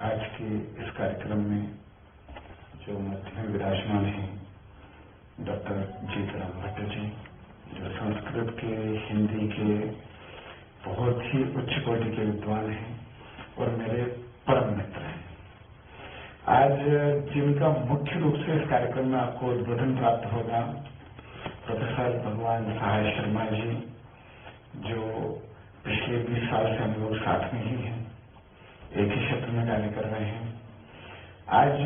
आज के इस कार्यक्रम में जो मध्य में विराजमान है डॉक्टर जीतराम भट्ट जी, जो संस्कृत के हिंदी के बहुत ही उच्च कोटि के विद्वान हैं और मेरे परम मित्र हैं। आज जिनका मुख्य रूप से इस कार्यक्रम में आपको उद्बोधन प्राप्त होगा, प्रोफेसर भगवान सहाय शर्मा जी, जो पिछले 20 साल से हम लोग साथ में ही हैं, एक ही क्षेत्र में कार्य कर रहे हैं। आज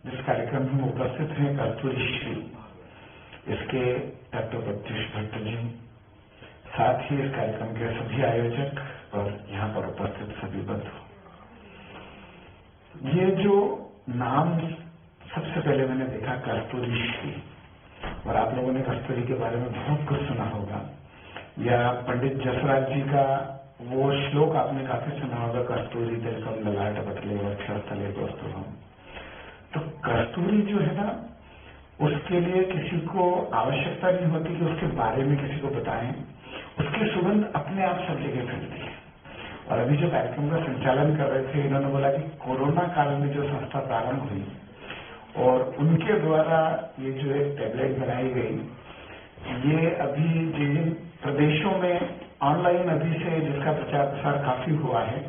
जिस कार्यक्रम में उपस्थित हैं कस्तूरी श्री, इसके डॉक्टर प्रत्युष भट्ट जी, साथ ही इस कार्यक्रम के सभी आयोजक और यहाँ पर उपस्थित सभी बंधु। ये जो नाम सबसे पहले मैंने देखा कस्तूरी श्री, और आप लोगों ने कस्तूरी के बारे में बहुत कुछ सुना होगा, या पंडित जसराज जी का वो श्लोक आपने काफी सुना होगा, कस्तूरी तिलकम ललाट पटले अक्षरस्थले कौस्तुभम। तो कस्तूरी जो है ना, उसके लिए किसी को आवश्यकता नहीं होती कि उसके बारे में किसी को बताएं, उसकी सुगंध अपने आप सब जगह फैलती है। और अभी जो कार्यक्रम का संचालन कर रहे थे, इन्होंने बोला कि कोरोना काल में जो संस्था प्रारंभ हुई और उनके द्वारा ये जो एक टैबलेट बनाई गई, ये अभी जिन प्रदेशों में ऑनलाइन अभी से जिसका प्रचार प्रसार काफी हुआ है,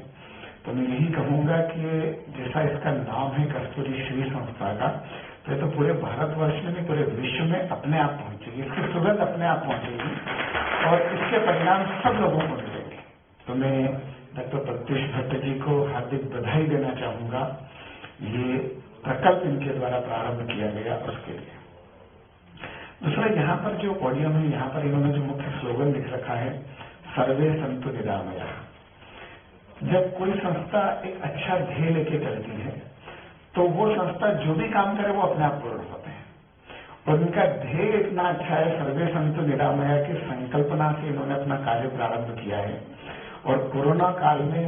तो मैं यही कहूंगा कि जैसा इसका नाम है कस्तूरी श्री संस्था का, तो ये तो पूरे भारतवर्ष में नहीं पूरे विश्व में अपने आप पहुंचेगी, इसकी सुगंध अपने आप पहुंचेगी और इसके परिणाम सब लोगों को मिलेंगे। तो मैं डॉक्टर प्रत्युष भट्ट जी को हार्दिक बधाई देना चाहूंगा, ये प्रकल्प इनके द्वारा प्रारंभ किया गया उसके लिए। दूसरा, यहाँ पर जो पोडियम है, यहाँ पर इन्होंने जो मुख्य स्लोगन लिख रखा है, सर्वे संतु निरामया। जब कोई संस्था एक अच्छा ध्येय लेके चलती है, तो वो संस्था जो भी काम करे वो अपने आप पूर्ण होते हैं। और उनका ध्येय इतना अच्छा है, सर्वे संतु निरामया की संकल्पना से इन्होंने अपना कार्य प्रारंभ किया है। और कोरोना काल में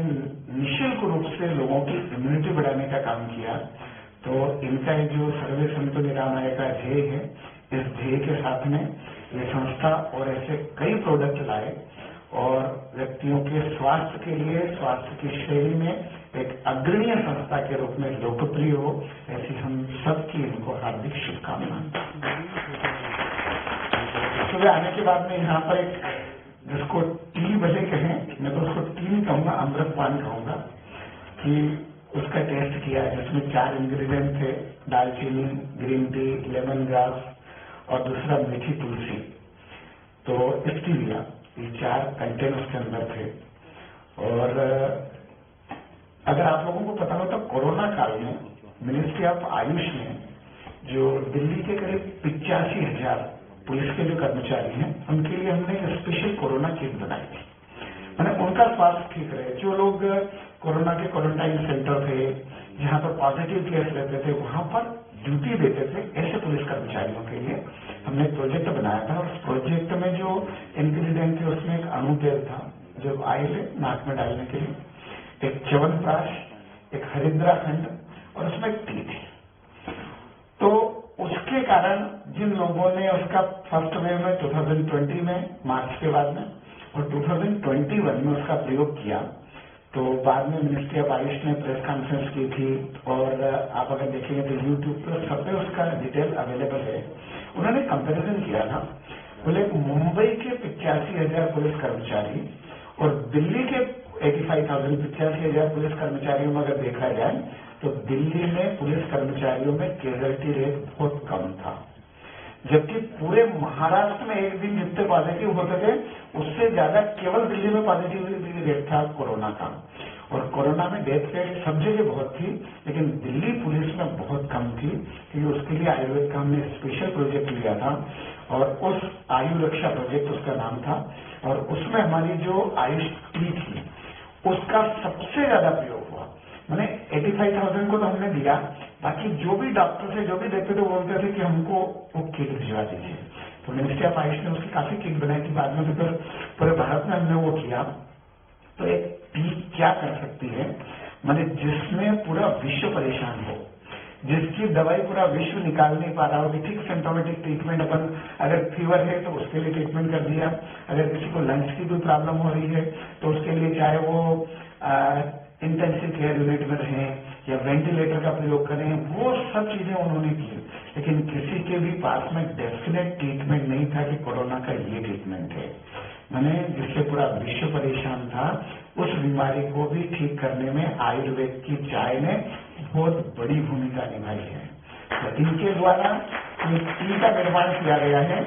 निःशुल्क रूप से लोगों की इम्यूनिटी बढ़ाने का काम किया। तो इनका जो सर्वे संतु निरामया का ध्येय है, इस ध्येय के साथ में ये संस्था और ऐसे कई प्रोडक्ट लाए और व्यक्तियों के स्वास्थ्य के लिए, स्वास्थ्य की श्रेणी में एक अग्रणीय संस्था के रूप में लोकप्रिय हो, ऐसी हम सबकी इनको हार्दिक शुभकामनाएं। सुबह आने के बाद में यहाँ पर एक, जिसको टी भले कहें, मैं तो उसको टी नहीं कहूंगा, अमृत पान कहूंगा, कि उसका टेस्ट किया, जिसमें 4 इंग्रेडिएंट थे, दालचीनी, ग्रीन टी, लेमन ग्रास और दूसरा मीठी तुलसी, तो स्टीविया, ये 4 कंटेनर उसके अंदर थे। और अगर आप लोगों को पता हो तो कोरोना काल में मिनिस्ट्री ऑफ आयुष ने जो दिल्ली के करीब 85,000 पुलिस के जो कर्मचारी हैं, उनके लिए हमने एक स्पेशल कोरोना किट बनाई थी। मैंने उनका स्वास्थ्य ठीक रहे, जो लोग कोरोना के क्वारंटाइन सेंटर थे, जहां पर पॉजिटिव केस रहते थे, वहां पर ड्यूटी देते थे, ऐसे पुलिस कर्मचारियों के लिए हमने एक प्रोजेक्ट बनाया था। और उस प्रोजेक्ट में जो इंग्रेडिएंट थे, उसमें एक अणुतेल था, जो ऑयल है नाक में डालने के लिए, एक च्यवनप्राश, एक हरिद्रा खंड और उसमें एक टी थी। तो उसके कारण जिन लोगों ने उसका फर्स्ट वेव में 2020 में, मार्च के बाद में, और 2021 में उसका प्रयोग किया, तो बाद में मिनिस्ट्री ऑफ आयुष ने प्रेस कॉन्फ्रेंस की थी। और आप अगर देखेंगे तो यूट्यूब पर सब पे उसका डिटेल अवेलेबल है। उन्होंने कंपैरिजन किया था, बोले मुंबई के 85,000 पुलिस कर्मचारी और दिल्ली के 85,000 पुलिस कर्मचारियों में अगर देखा जाए, तो दिल्ली में पुलिस कर्मचारियों में कैजुअल्टी रेट बहुत कम था, जबकि पूरे महाराष्ट्र में एक दिन जितने पॉजिटिव होते थे, उससे ज्यादा केवल दिल्ली में पॉजिटिविटी रेट था कोरोना का। और कोरोना में डेथ रेट सब जगह बहुत थी, लेकिन दिल्ली पुलिस में बहुत कम थी, क्योंकि उसके लिए आयुर्वेद का हमने स्पेशल प्रोजेक्ट लिया था, और उस आयु रक्षा प्रोजेक्ट उसका नाम था। और उसमें हमारी जो आयुष टी थी, उसका सबसे ज्यादा प्रयोग हुआ। मैंने 85,000 को तो हमने दिया, बाकी जो भी डॉक्टर से जो भी देखते थे बोलते थे कि हमको वो किट भिजवा दीजिए। तो मिनिस्ट्री ऑफ आयुष ने उसकी काफी किट बनाई थी, बाद में तो पूरे भारत में हमने वो किया। तो एक टीम क्या कर सकती है, मैंने जिसमें पूरा विश्व परेशान हो, जिसकी दवाई पूरा विश्व निकाल नहीं पा रहा हो, कि ठीक सिम्टोमेटिक ट्रीटमेंट अपन, अगर फीवर है तो उसके लिए ट्रीटमेंट कर दिया, अगर किसी को लंग्स की कोई प्रॉब्लम हो रही है तो उसके लिए चाहे वो इंटेंसिव केयर यूनिट में रहें या वेंटिलेटर का प्रयोग करें, वो सब चीजें उन्होंने की। लेकिन किसी के भी पास में डेफिनेट ट्रीटमेंट नहीं था कि कोरोना का ये ट्रीटमेंट है। मैंने जिससे पूरा विश्व परेशान था, उस बीमारी को भी ठीक करने में आयुर्वेद की चाय ने बहुत बड़ी भूमिका निभाई है। तो इनके द्वारा ये टी का निर्माण किया गया है।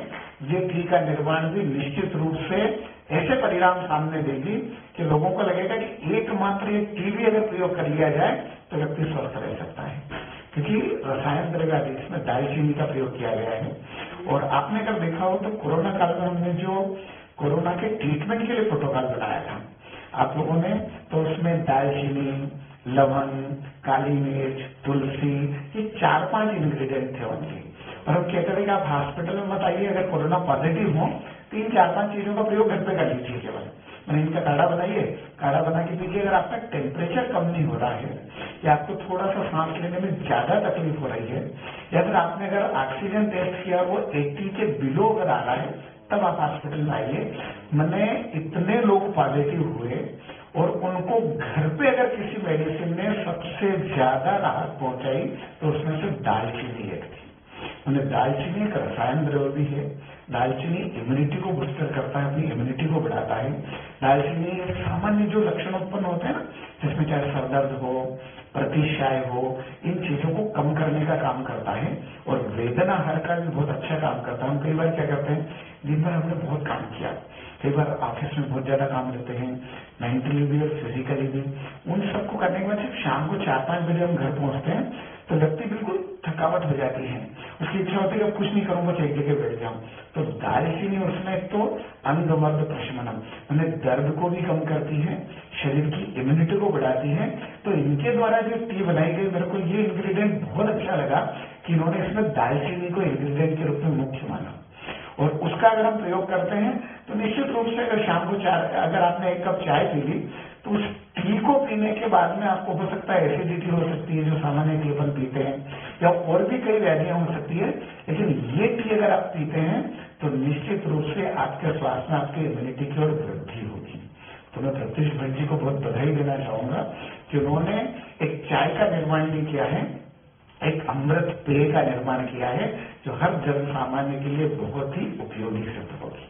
ये टी का निर्माण भी निश्चित रूप से ऐसे परिणाम सामने देगी कि लोगों को लगेगा कि एकमात्र ये टी भी अगर प्रयोग कर लिया जाए तो व्यक्ति स्वस्थ रह सकता है, क्योंकि रसायन द्रव्य इसमें दालचीनी का प्रयोग किया गया है। और आपने अगर देखा हो तो कोरोना काल में हमने जो कोरोना के ट्रीटमेंट के लिए प्रोटोकॉल बनाया था आप लोगों ने, तो उसमें दालचीनी, लवंग, काली मिर्च, तुलसी, ये 4-5 इंग्रेडिएंट थे उनके। और हम कहते थे कि आप हॉस्पिटल में मत आइए, अगर कोरोना पॉजिटिव हो तो इन 4-5 चीजों का प्रयोग घर पे कर लीजिए केवल। मैंने इनका काढ़ा बनाइए, काढ़ा बना के पीजिए। अगर आपका टेम्परेचर कम नहीं हो रहा है या आपको थोड़ा सा सांस लेने में ज्यादा तकलीफ हो रही है, या फिर आपने अगर ऑक्सीजन टेस्ट किया वो 80 के बिलो अगर आ रहा है, तब आप हॉस्पिटल में आइए। मैंने इतने लोग पॉजिटिव हुए और उनको घर पे अगर किसी मेडिसिन ने सबसे ज्यादा राहत पहुंचाई तो उसमें से दालचीनी एक थी। मैंने दालचीनी एक रसायन द्रव्य भी है। दालचीनी इम्यूनिटी को बूस्टर करता है, अपनी इम्यूनिटी को बढ़ाता है। दालचीनी सामान्य जो लक्षण उत्पन्न होते हैं ना, जिसमें चाहे सरदर्द हो, प्रतिशाय हो, इन चीजों को कम करने का काम करता है। और वेदना हर का भी बहुत अच्छा काम करता है। हम कई बार क्या करते हैं, दिन भर हमने बहुत काम किया, कई बार ऑफिस में बहुत ज्यादा काम रहते हैं, मेंटली भी और फिजिकली भी, उन सबको करने के बाद सिर्फ शाम को 4-5 बजे हम घर पहुंचते हैं तो व्यक्ति बिल्कुल थकावट हो जाती है, उसकी इच्छा होती है कि अब कुछ नहीं करूंगा, एक जगह बैठ जाऊं। तो दालचीनी उसमें तो अंगमर्द प्रशमनम, मैंने दर्द को भी कम करती है, शरीर की इम्यूनिटी को बढ़ाती है। तो इनके द्वारा जो टी बनाई गई, मेरे को ये इंग्रेडिएंट बहुत अच्छा लगा कि इन्होंने इसमें दालचीनी को इंग्रेडिएंट के रूप में मुख्य माना। और उसका अगर हम प्रयोग करते हैं तो निश्चित रूप से अगर शाम को अगर आपने 1 कप चाय पी ली तो उस टी को पीने के बाद में आपको हो सकता है एसिडिटी हो सकती है, जो सामान्य टी अपन पीते हैं, या और भी कई व्याधियां हो सकती है। लेकिन ये टी अगर आप पीते हैं तो निश्चित रूप से आपके स्वास्थ्य में आपकी इम्यूनिटी की ओर वृद्धि होगी। तो मैं प्रत्युष भट्ट जी को बहुत बधाई देना चाहूंगा कि उन्होंने एक चाय का निर्माण नहीं किया है, एक अमृत पेय का निर्माण किया है, जो हर जन सामान्य के लिए बहुत ही उपयोगी सिद्ध होगी।